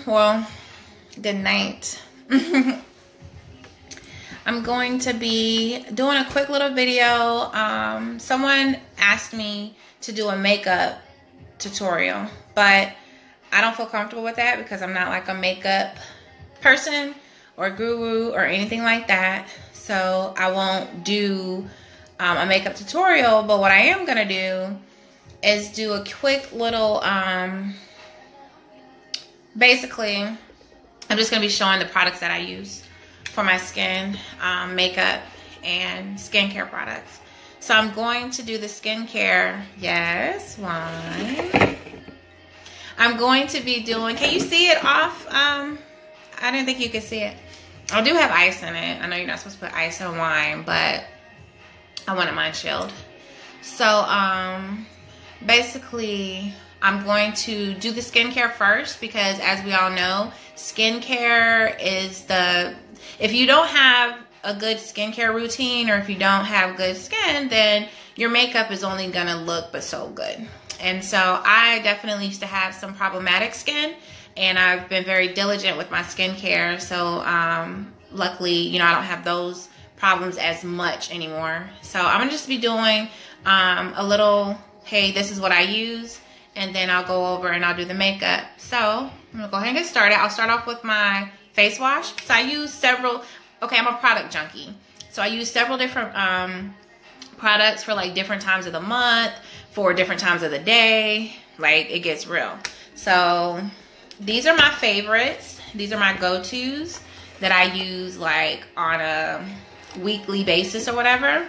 well, good night. I'm going to be doing a quick little video. Someone asked me to do a makeup tutorial, but I don't feel comfortable with that because I'm not like a makeup person or guru or anything like that. So I won't do a makeup tutorial, but what I am gonna do is do a quick little, basically, I'm just gonna be showing the products that I use for my skin, makeup, and skincare products. So I'm going to do the skincare, yes, wine. I'm going to be doing, can you see it off? I didn't think you could see it. I do have ice in it. I know you're not supposed to put ice in wine, but I wanted mine chilled. So basically, I'm going to do the skincare first because, as we all know, skincare is if you don't have a good skincare routine or if you don't have good skin, then your makeup is only gonna look but so good. And so I definitely used to have some problematic skin, and I've been very diligent with my skincare. So luckily, you know, I don't have those problems as much anymore. So I'm gonna just be doing a little, hey, this is what I use, and then I'll go over and I'll do the makeup. So I'm gonna go ahead and get started. I'll start off with my face wash. So I use several, okay, I'm a product junkie. So I use several different products for like different times of the month, for different times of the day. Like, it gets real. So these are my favorites. These are my go-tos that I use like on a weekly basis or whatever.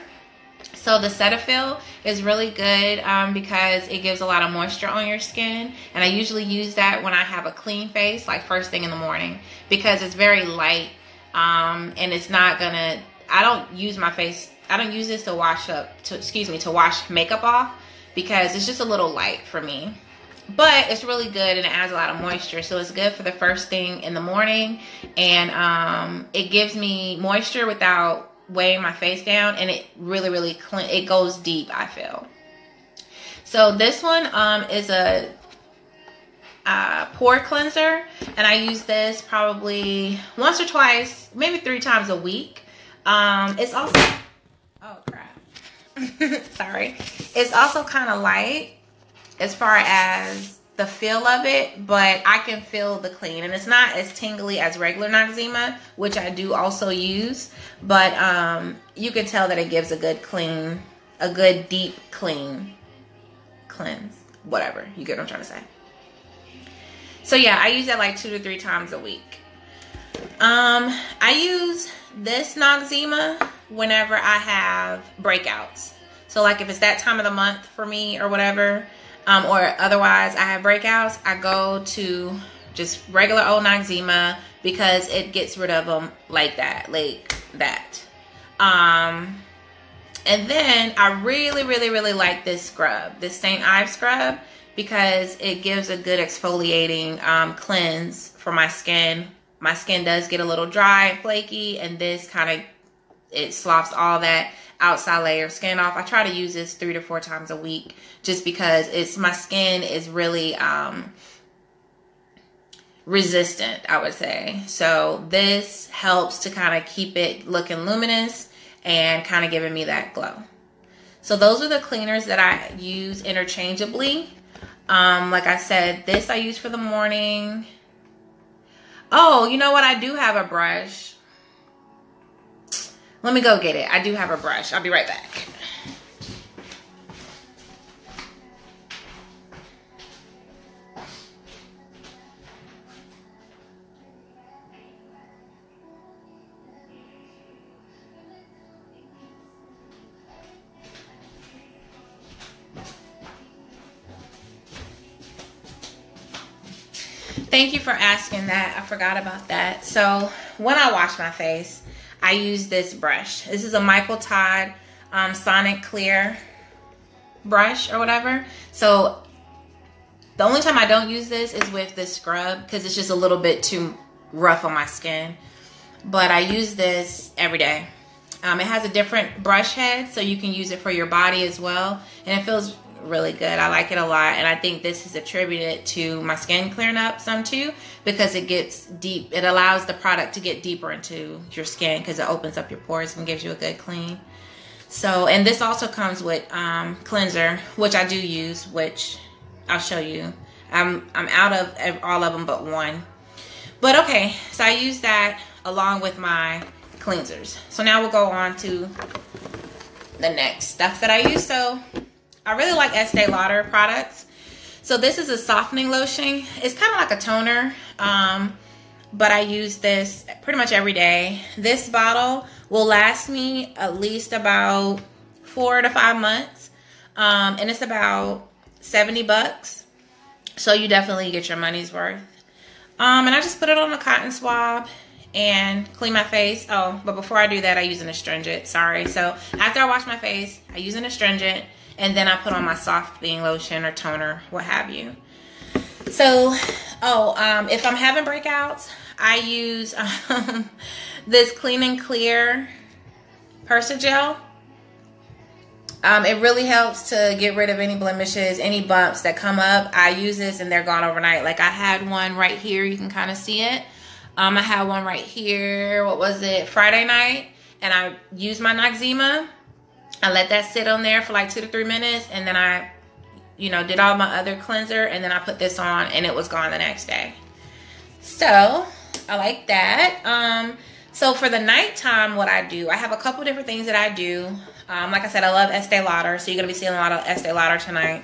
So the Cetaphil is really good because it gives a lot of moisture on your skin. And I usually use that when I have a clean face, like first thing in the morning, because it's very light and it's not gonna, I don't use this to wash to wash makeup off because it's just a little light for me. But it's really good and it adds a lot of moisture. So it's good for the first thing in the morning. And it gives me moisture without weighing my face down, and it really it goes deep, I feel. So this one is a pore cleanser, and I use this probably once or twice, maybe 3 times a week. It's also, oh crap, sorry. It's also kind of light as far as the feel of it, but I can feel the clean, and it's not as tingly as regular Noxzema, which I do also use, but you can tell that it gives a good clean, a good deep cleanse, whatever, you get what I'm trying to say. So yeah, I use that like 2 to 3 times a week. I use this Noxzema whenever I have breakouts. So like if it's that time of the month for me or whatever, or otherwise I have breakouts, I go to just regular old Noxzema because it gets rid of them like that. And then I really like this scrub, this St. Ives scrub, because it gives a good exfoliating cleanse for my skin. My skin does get a little dry and flaky, and this kind of, it sloughs all that outside layer of skin off. I try to use this 3 to 4 times a week just because my skin is really resistant, I would say. So this helps to kind of keep it looking luminous and kind of giving me that glow. So those are the cleaners that I use interchangeably. Like I said, this I use for the morning. Oh, you know what? I do have a brush. Let me go get it. I do have a brush. I'll be right back. Thank you for asking that. I forgot about that. So when I wash my face, I use this brush. This is a Michael Todd Sonic Clear brush or whatever. So the only time I don't use this is with this scrub because it's just a little bit too rough on my skin. But I use this every day. It has a different brush head, so you can use it for your body as well. And it feels really good. I like it a lot, and I think this is attributed to my skin clearing up some too, because it gets deep. It allows the product to get deeper into your skin because it opens up your pores and gives you a good clean. So, and this also comes with cleanser, which I do use, which I'll show you. I'm out of all of them but one. But okay, so I use that along with my cleansers. So now we'll go on to the next stuff that I use. So I really like Estee Lauder products. So this is a softening lotion. It's kind of like a toner, but I use this pretty much every day. This bottle will last me at least about 4 to 5 months, and it's about 70 bucks. So you definitely get your money's worth. And I just put it on a cotton swab and clean my face. Oh, but before I do that, I use an astringent. Sorry. So after I wash my face, I use an astringent, and then I put on my softening lotion or toner, what have you. So, if I'm having breakouts, I use this Clean and Clear Persa Gel. It really helps to get rid of any blemishes, any bumps that come up. I use this and they're gone overnight. Like I had one right here. You can kind of see it. I had one right here. What was it? Friday night. And I used my Noxzema. I let that sit on there for like 2 to 3 minutes. And then I, did all my other cleanser. And then I put this on and it was gone the next day. So I like that. So for the nighttime, what I do, I have a couple different things that I do. Like I said, I love Estee Lauder, so you're going to be seeing a lot of Estee Lauder tonight.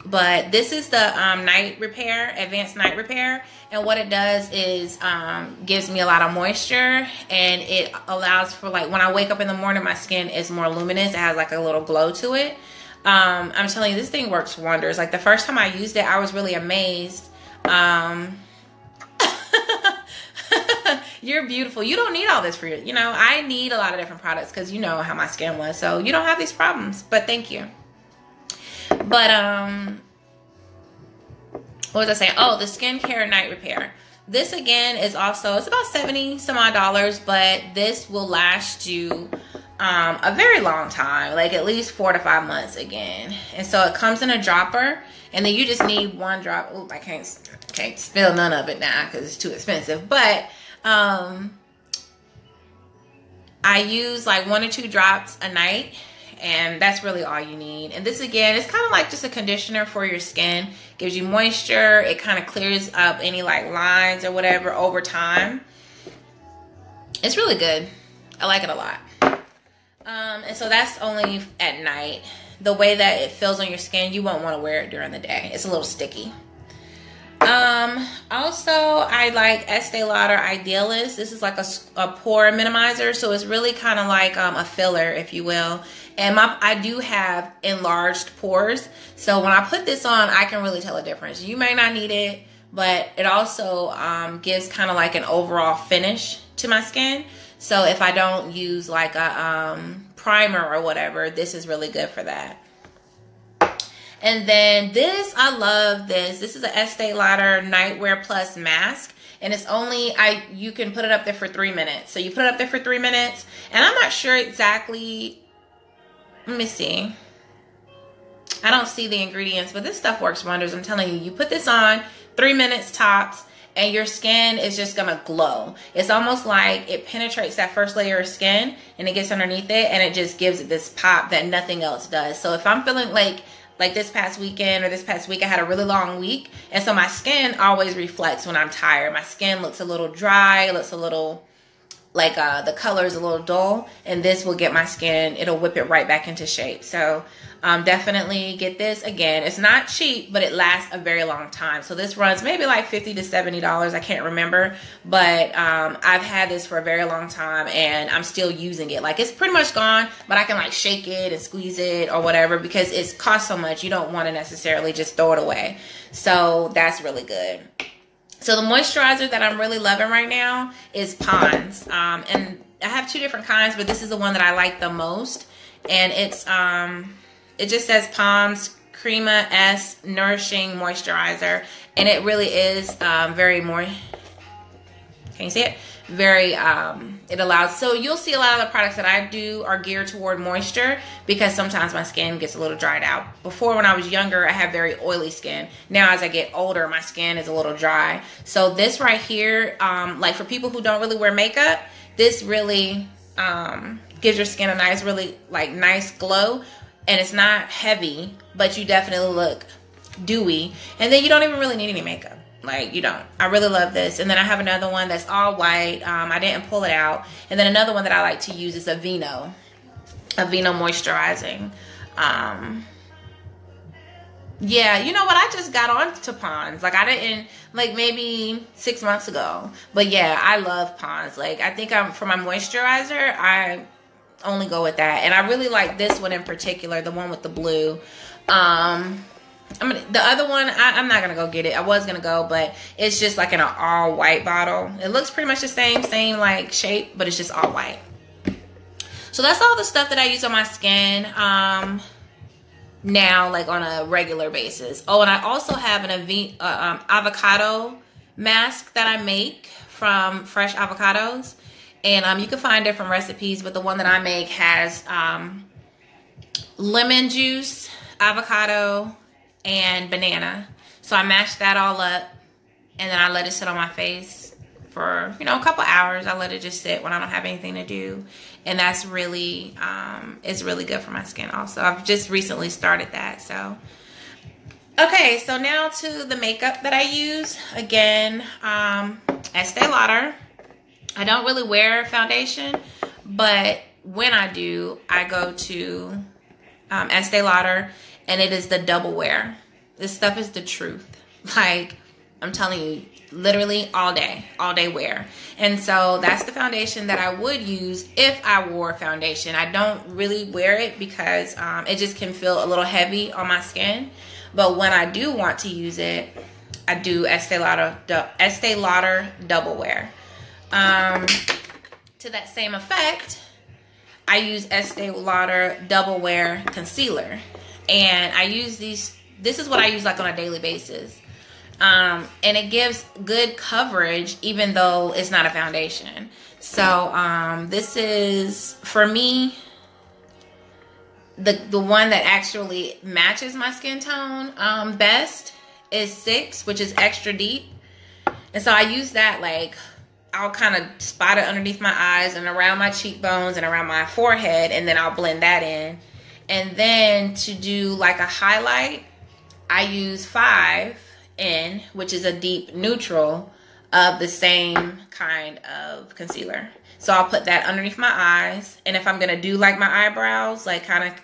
But this is the night repair, advanced night repair. And what it does is gives me a lot of moisture, and it allows for, like, when I wake up in the morning, my skin is more luminous. It has like a little glow to it. I'm telling you, this thing works wonders. Like the first time I used it, I was really amazed. You're beautiful. You don't need all this for your, I need a lot of different products because you know how my skin was. So you don't have these problems, but thank you. But, what was I saying? Oh, the skincare night repair. This again is also, it's about 70 some odd dollars, but this will last you a very long time, like at least 4 to 5 months again. And so it comes in a dropper, and then you just need one drop. Oh, I can't spill none of it now because it's too expensive. But I use like 1 or 2 drops a night, and that's really all you need. And this again, it's kind of like just a conditioner for your skin. Gives you moisture. It kind of clears up any like lines or whatever over time. It's really good. I like it a lot. And so that's only at night. The way that it feels on your skin, you won't want to wear it during the day. It's a little sticky. Also, I like Estee Lauder Idealist. This is like a pore minimizer, so it's really kind of like a filler, if you will. And I do have enlarged pores, so when I put this on, I can really tell a difference. You may not need it, but it also gives kind of like an overall finish to my skin. So if I don't use like a primer or whatever, this is really good for that. And then this, I love this. This is an Estee Lauder Nightwear Plus Mask. And it's only, you can put it up there for 3 minutes. So you put it up there for 3 minutes. And I'm not sure exactly, let me see. I don't see the ingredients, but this stuff works wonders. I'm telling you, you put this on 3 minutes tops, and your skin is just gonna glow. It's almost like it penetrates that first layer of skin, and it gets underneath it, and it just gives it this pop that nothing else does. So if I'm feeling like this past weekend or this past week, I had a really long week, and so my skin always reflects when I'm tired. My skin looks a little dry, it looks a little like the color is a little dull, and this will get my skin, it'll whip it right back into shape. So definitely get this. Again, it's not cheap, but it lasts a very long time. So this runs maybe like $50 to $70. I can't remember, but I've had this for a very long time, and I'm still using it. Like, it's pretty much gone, but I can like shake it and squeeze it or whatever, because it costs so much. You don't want to necessarily just throw it away. So that's really good. So the moisturizer that I'm really loving right now is Pond's, and I have 2 different kinds, but this is the one that I like the most. And it's it just says Pond's Crema S Nourishing Moisturizer, and it really is very can you see it? very, it allows, so you'll see a lot of the products that I do are geared toward moisture because sometimes my skin gets a little dried out. Before, when I was younger, I had very oily skin. Now as I get older, my skin is a little dry. So this right here, like for people who don't really wear makeup, this really gives your skin a nice, really like nice glow. And it's not heavy, but you definitely look dewy. And then you don't even really need any makeup. Like, you don't. I really love this. And then I have another one that's all white. I didn't pull it out. And then another one that I like to use is a Vino moisturizing. Yeah, you know what? I just got on to Pond's. Like, I didn't, like, maybe 6 months ago. But yeah, I love Pond's. Like, I think for my moisturizer, I only go with that. And I really like this one in particular, the one with the blue. The other one, I'm not gonna go get it. I was gonna go, but it's just like in an all white bottle. It looks pretty much the same like shape, but it's just all white. So that's all the stuff that I use on my skin now, like on a regular basis. Oh, and I also have an avocado mask that I make from fresh avocados. And you can find different recipes, but the one that I make has lemon juice, avocado, and banana. So I mash that all up, and then I let it sit on my face for, you know, a couple hours. I let it just sit when I don't have anything to do. And that's really, it's really good for my skin also. I've just recently started that, so. Okay, so now to the makeup that I use. Again, Estee Lauder. I don't really wear foundation, but when I do, I go to Estee Lauder, and it is the double wear. This stuff is the truth. Like, I'm telling you, literally all day wear. And so that's the foundation that I would use if I wore foundation. I don't really wear it because it just can feel a little heavy on my skin. But when I do want to use it, I do Estee Lauder double wear. To that same effect, I use Estee Lauder Double Wear Concealer. And I use this is what I use like on a daily basis. And it gives good coverage even though it's not a foundation. So this is, for me, the one that actually matches my skin tone best is 6, which is extra deep. And so I use that, like, I'll kind of spot it underneath my eyes and around my cheekbones and around my forehead, and then I'll blend that in. And then to do like a highlight, I use 5 in, which is a deep neutral of the same kind of concealer. So I'll put that underneath my eyes. And if I'm going to do like my eyebrows, like kind of,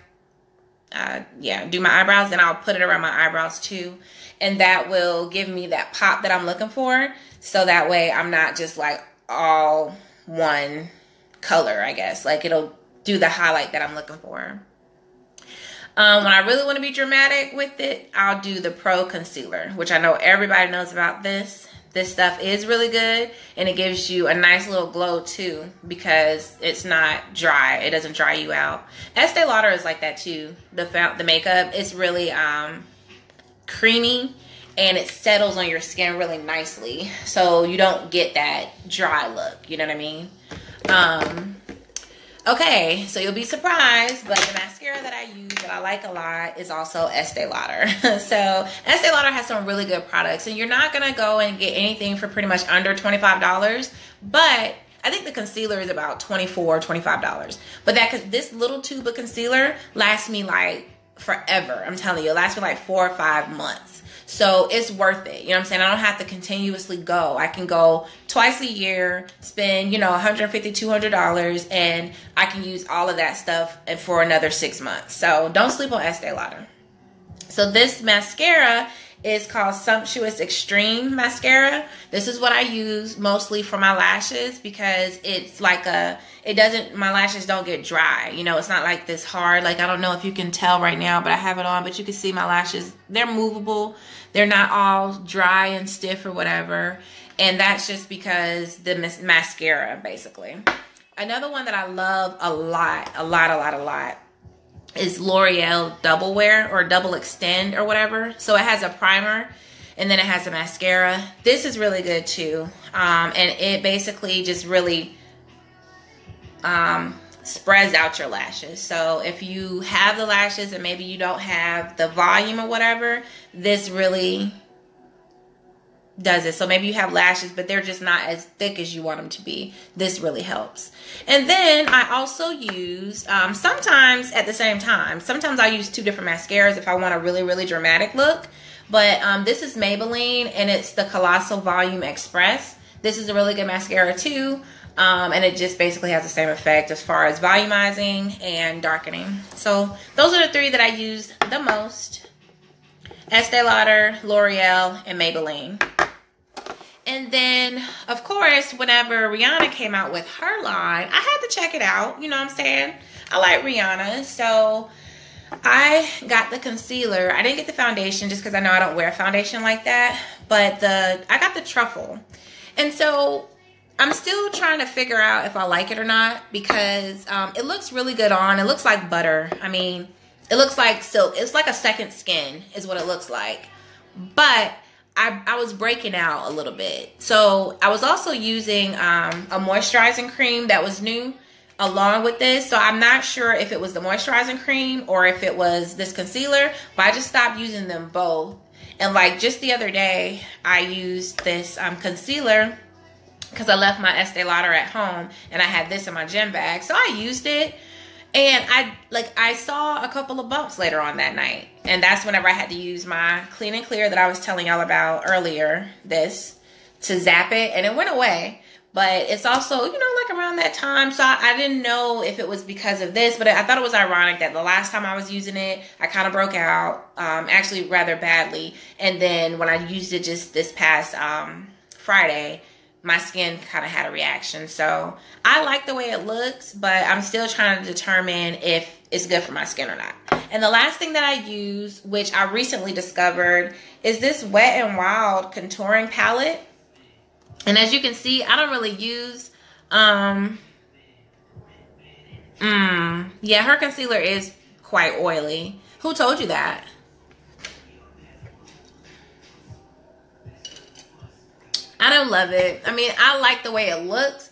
do my eyebrows, then I'll put it around my eyebrows too. And that will give me that pop that I'm looking for. So that way I'm not just like all one color, I guess. Like, it'll do the highlight that I'm looking for. When I really want to be dramatic with it, I'll do the Pro Concealer, which I know everybody knows about this. This stuff is really good, and it gives you a nice little glow too because it's not dry. It doesn't dry you out. Estee Lauder is like that too. The makeup is really creamy, and it settles on your skin really nicely, so you don't get that dry look, you know what I mean? Okay, so you'll be surprised, but the mascara that I use that I like a lot is also Estee Lauder. So Estee Lauder has some really good products, and you're not gonna go and get anything for pretty much under $25, but I think the concealer is about $24, $25. But this little tube of concealer lasts me like forever. I'm telling you, it lasts me like 4 or 5 months. So it's worth it. You know what I'm saying? I don't have to continuously go. I can go twice a year, spend, $150, $200, and I can use all of that stuff for another 6 months. So don't sleep on Estee Lauder. So this mascara is called Sumptuous Extreme Mascara. This is what I use mostly for my lashes because it's like my lashes don't get dry. It's not like this hard. Like, I don't know if you can tell right now, but I have it on, but you can see my lashes. They're movable. They're not all dry and stiff or whatever. And that's just because the mascara, basically. Another one that I love a lot is L'Oreal Double Wear or Double Extend or whatever. So it has a primer, And then it has a mascara. This is really good too. And it basically just really spreads out your lashes. So if you have the lashes and maybe you don't have the volume or whatever, this really does it. So maybe you have lashes but they're just not as thick as you want them to be. This really helps. And then I also use sometimes at the same time, sometimes I use two different mascaras if I want a really dramatic look. But this is Maybelline and it's the Colossal Volume Express. This is a really good mascara too. And it just basically has the same effect as far as volumizing and darkening. So those are the three that I use the most: Estee Lauder, L'Oreal, and Maybelline. And then, of course, whenever Rihanna came out with her line, I had to check it out. You know what I'm saying? I like Rihanna. So I got the concealer. I didn't get the foundation just because I know I don't wear foundation like that. But I got the truffle. And so I'm still trying to figure out if I like it or not, because it looks really good on. It looks like butter. I mean, it looks like silk. It's like a second skin is what it looks like. But I was breaking out a little bit. So I was also using a moisturizing cream that was new along with this. So I'm not sure if it was the moisturizing cream or if it was this concealer. But I just stopped using them both. And like just the other day, I used this concealer because I left my Estee Lauder at home and I had this in my gym bag. So I used it and I saw a couple of bumps later on that night. And that's whenever I had to use my Clean and Clear that I was telling y'all about earlier, this, to zap it, and it went away. But it's also, you know, like around that time. So I didn't know if it was because of this, but I thought it was ironic that the last time I was using it, I kind of broke out, actually rather badly. And then when I used it just this past Friday, my skin kind of had a reaction. So I like the way it looks, but I'm still trying to determine if it's good for my skin or not. And the last thing that I use, which I recently discovered, is this Wet n Wild contouring palette. And as you can see, I don't really use, yeah, her concealer is quite oily. Who told you that? I don't love it. I mean, I like the way it looks,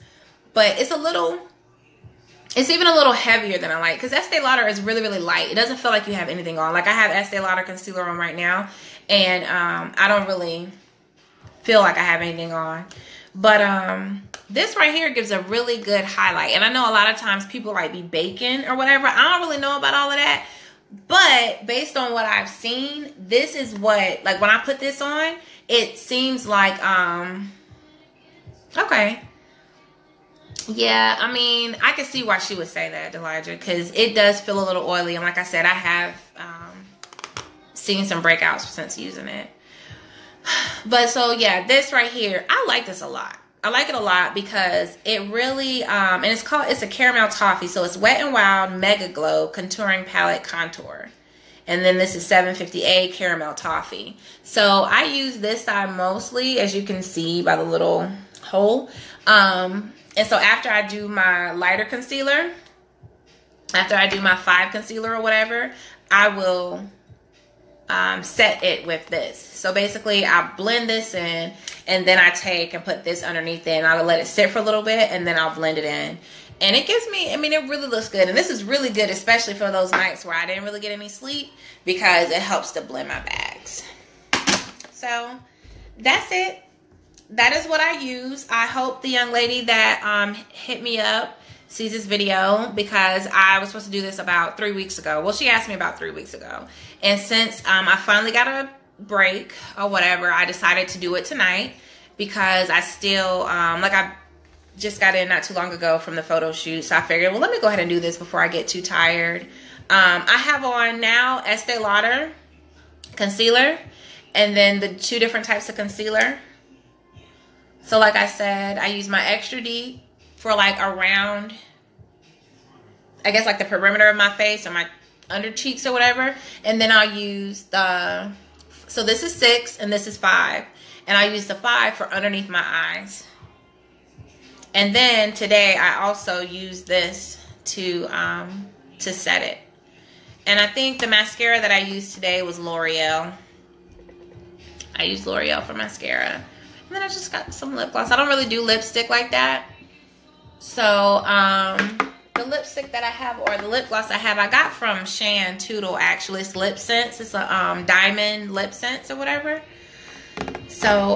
but it's even a little heavier than I like, because Estee Lauder is really light. It doesn't feel like you have anything on. Like I have Estee Lauder concealer on right now, and I don't really feel like I have anything on. But this right here gives a really good highlight. And I know a lot of times people like be baking or whatever. I don't really know about all of that. But based on what I've seen, this is what, like when I put this on, it seems like, okay. Yeah, I mean, I can see why she would say that, Elijah, because it does feel a little oily. And like I said, I have seen some breakouts since using it. But so, yeah, this right here, I like this a lot. I like it a lot because it really, and it's a caramel toffee. So it's Wet n Wild Mega Glow Contouring Palette Contour. And then this is 750A Caramel Toffee. So I use this side mostly, as you can see by the little hole. And so after I do my lighter concealer, after I do my 5 concealer or whatever, I will set it with this. So basically I blend this in, and then I take and put this underneath it, and I'll let it sit for a little bit, and then I'll blend it in. And it gives me, I mean, it really looks good. And this is really good, especially for those nights where I didn't really get any sleep, because it helps to blend my bags. So that's it. That is what I use. I hope the young lady that hit me up sees this video, because I was supposed to do this about 3 weeks ago. Well, she asked me about 3 weeks ago. And since I finally got a break or whatever, I decided to do it tonight, because I still, like I just got in not too long ago from the photo shoot. So I figured, well, let me go ahead and do this before I get too tired. I have on now Estee Lauder concealer, and then the 2 different types of concealer. So like I said, I use my extra deep for like around, I guess like the perimeter of my face or my under cheeks or whatever. And then I'll use the, so this is 6 and this is 5. And I use the 5 for underneath my eyes. And then today I also use this to set it. And I think the mascara that I used today was L'Oreal. I use L'Oreal for mascara. And then I just got some lip gloss. I don't really do lipstick like that. So, the lipstick that I have, or the lip gloss I have, I got from Shan Toodle, actually. It's Lip Sense. It's a diamond lip sense or whatever. So,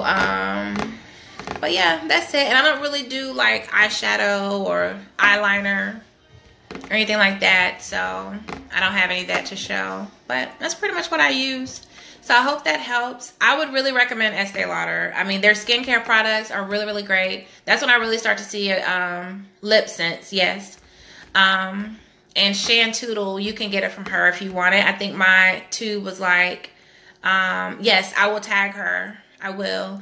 but yeah, that's it. And I don't really do like eyeshadow or eyeliner or anything like that. So I don't have any of that to show. But that's pretty much what I use. So I hope that helps. I would really recommend Estee Lauder. I mean, their skincare products are really, really great. That's when I really start to see lip sense, yes. And Shan Toodle, you can get it from her if you want it. I think my tube was like, yes, I will tag her. I will.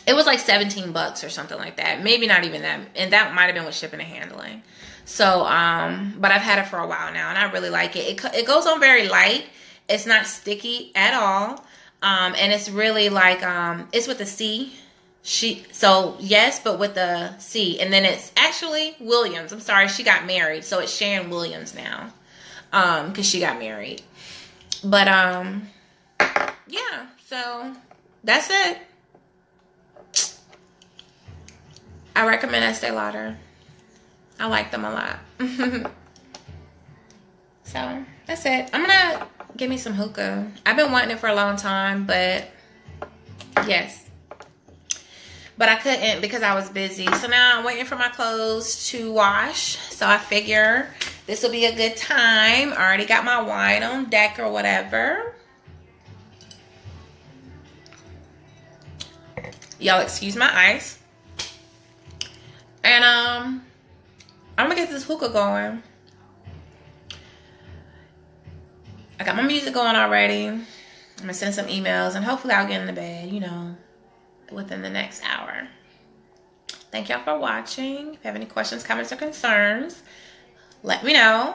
It was like 17 bucks or something like that. Maybe not even that. And that might have been with shipping and handling. So, but I've had it for a while now and I really like it. It goes on very light. It's not sticky at all. And it's really like, it's with a C. So yes, but with the C. And then it's actually Williams. I'm sorry, she got married. So it's Shan Williams now. Cause she got married. But, yeah, so that's it. I recommend Estee Lauder. I like them a lot. So that's it. I'm gonna give me some hookah. I've been wanting it for a long time, but yes. But I couldn't because I was busy. So now I'm waiting for my clothes to wash. So I figure this will be a good time. I already got my wine on deck or whatever. Y'all excuse my ice. And I'm gonna get this hookah going. I got my music going already. I'm gonna send some emails and hopefully I'll get into bed, you know, within the next hour. Thank y'all for watching. If you have any questions, comments, or concerns, let me know.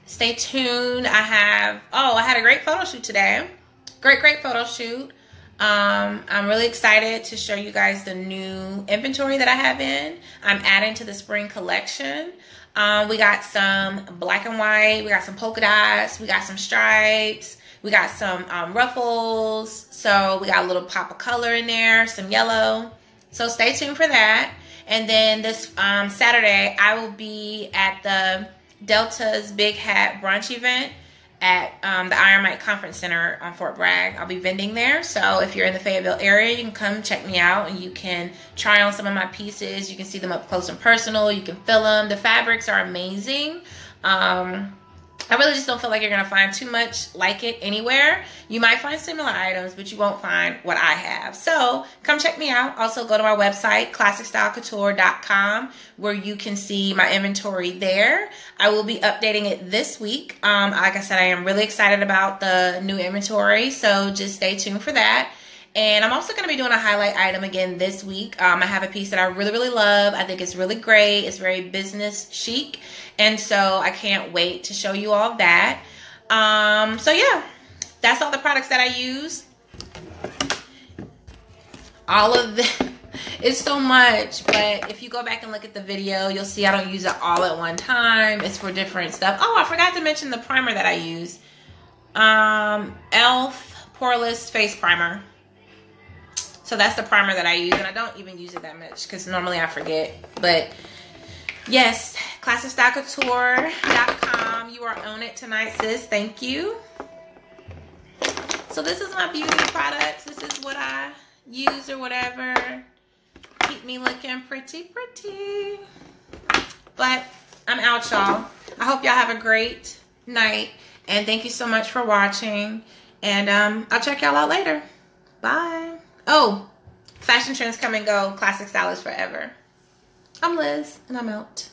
Stay tuned. I had a great photo shoot today. Great photo shoot. I'm really excited to show you guys the new inventory that I have in. I'm adding to the spring collection. We got some black and white, we got some polka dots, we got some stripes, we got some ruffles. So we got a little pop of color in there, some yellow. So stay tuned for that. And then this Saturday, I will be at the Delta's Big Hat Brunch event at the Iron Mike Conference Center on Fort Bragg. I'll be vending there. So if you're in the Fayetteville area, you can come check me out and you can try on some of my pieces. You can see them up close and personal. You can feel them. The fabrics are amazing. I really just don't feel like you're going to find too much like it anywhere. You might find similar items, but you won't find what I have. So come check me out. Also go to my website, classicstylecouture.com, where you can see my inventory there. I will be updating it this week. Like I said, I am really excited about the new inventory, so just stay tuned for that. And I'm also going to be doing a highlight item again this week. I have a piece that I really love. I think it's really great. It's very business chic. And so I can't wait to show you all that. So yeah, that's all the products that I use. All of them. It's so much, but if you go back and look at the video, you'll see I don't use it all at one time. It's for different stuff. Oh, I forgot to mention the primer that I use. e.l.f. Poreless Face Primer. So that's the primer that I use, and I don't even use it that much because normally I forget. But yes, ClassicStyleCouture.com. You are on it tonight, sis. Thank you. So this is my beauty products. This is what I use or whatever. Keep me looking pretty. But I'm out, y'all. I hope y'all have a great night, and thank you so much for watching. And I'll check y'all out later. Bye. Oh, fashion trends come and go. Classic style is forever. I'm Liz, and I'm out.